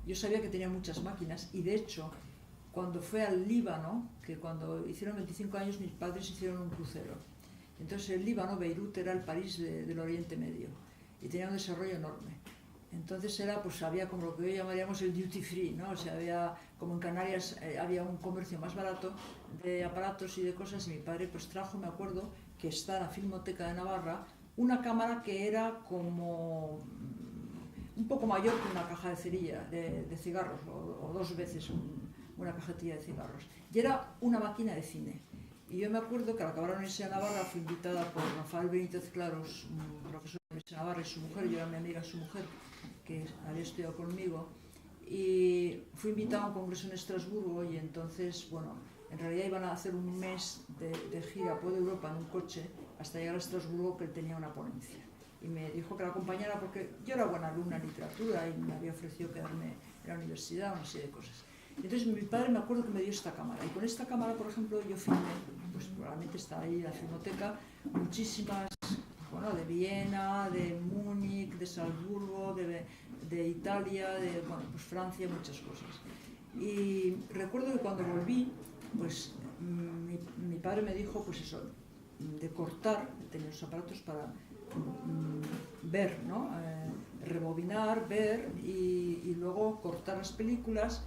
yo sabía que tenía muchas máquinas y de hecho, cuando fue al Líbano, que cuando hicieron 25 años mis padres hicieron un crucero. Entonces el Líbano, Beirut, era el París del Oriente Medio y tenía un desarrollo enorme. Entonces era, pues había como lo que hoy llamaríamos el duty free, ¿no? O sea, había, como en Canarias había un comercio más barato de aparatos y de cosas y mi padre pues trajo, me acuerdo, que está en la Filmoteca de Navarra, una cámara que era como un poco mayor que una caja de cerilla, de cigarros, o dos veces una cajetilla de cigarros. Y era una máquina de cine. Y yo me acuerdo que al acabar la Universidad de Navarra fui invitada por Rafael Benítez Claros, un profesor de la Universidad de Navarra, y su mujer, yo era mi amiga, su mujer, que había estudiado conmigo, y fui invitada a un congreso en Estrasburgo y entonces, bueno, en realidad iban a hacer un mes de gira por Europa en un coche hasta llegar a Estrasburgo, que él tenía una ponencia. Y me dijo que la acompañara porque yo era buena alumna en literatura y me había ofrecido quedarme en la universidad, una serie de cosas. Entonces mi padre me acuerdo que me dio esta cámara y con esta cámara, por ejemplo, yo filmé, pues probablemente está ahí en la Filmoteca, muchísimas, bueno, de Viena, de Múnich, de Salzburgo, de Italia, de, bueno, pues Francia, muchas cosas. Y recuerdo que cuando volví, pues mi padre me dijo, pues eso, de cortar, de tener los aparatos para ver, ¿no? Rebobinar, ver y luego cortar las películas,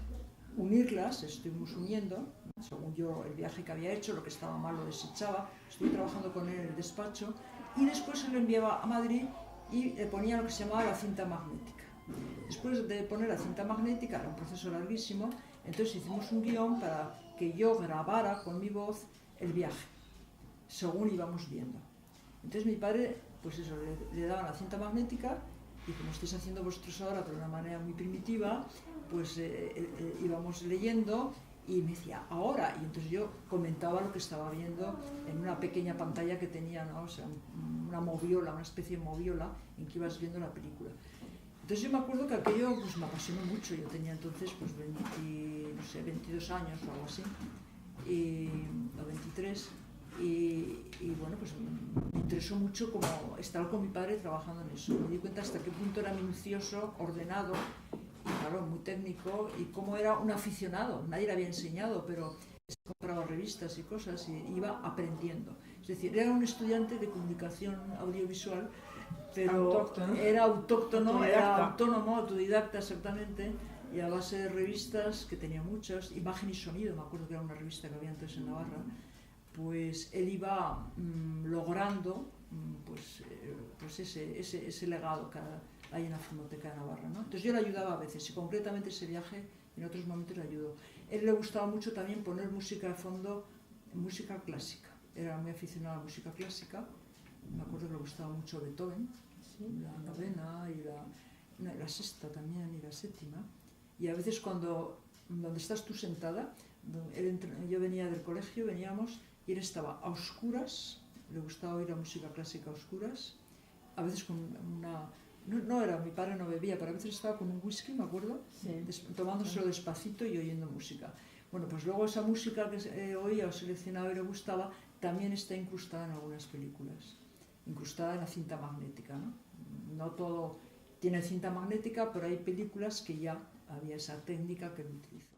unirlas, estuvimos uniendo, según yo el viaje que había hecho, lo que estaba mal lo desechaba, estuve trabajando con él en el despacho y después se lo enviaba a Madrid y le ponía lo que se llamaba la cinta magnética. Después de poner la cinta magnética, era un proceso larguísimo, entonces hicimos un guión para que yo grabara con mi voz el viaje, según íbamos viendo. Entonces mi padre, pues eso, le daba la cinta magnética y como estáis haciendo vosotros ahora, pero de una manera muy primitiva, pues íbamos leyendo y me decía, ahora, y entonces yo comentaba lo que estaba viendo en una pequeña pantalla que tenía, ¿no? O sea, una moviola, una especie de moviola en que ibas viendo la película. Entonces yo me acuerdo que aquello pues, me apasionó mucho, yo tenía entonces pues 22 años o algo así, o 23, y bueno, pues me interesó mucho como estar con mi padre trabajando en eso. Me di cuenta hasta qué punto era minucioso, ordenado, y claro, muy técnico, y cómo era un aficionado, nadie le había enseñado, pero compraba revistas y cosas y iba aprendiendo. Es decir, era un estudiante de comunicación audiovisual, pero era autóctono, era autónomo, autodidacta exactamente, y a base de revistas, que tenía muchas, Imagen y Sonido, me acuerdo que era una revista que había entonces en Navarra, pues él iba logrando pues ese legado que hay en la Filmoteca de Navarra, ¿no? Entonces yo le ayudaba a veces, y concretamente ese viaje en otros momentos le ayudó. A él le gustaba mucho también poner música de fondo, música clásica, era muy aficionado a la música clásica, me acuerdo que le gustaba mucho Beethoven, ¿sí? La novena y la sexta también y la séptima, y a veces donde estás tú sentada, yo venía del colegio, veníamos, y él estaba a oscuras, le gustaba oír la música clásica a oscuras, a veces con una... No era, mi padre no bebía, pero a veces estaba con un whisky, me acuerdo, sí, tomándoselo despacito y oyendo música. Bueno, pues luego esa música que oía o seleccionaba y le gustaba, también está incrustada en algunas películas, incrustada en la cinta magnética, ¿no? No todo tiene cinta magnética, pero hay películas que ya había esa técnica que lo utiliza.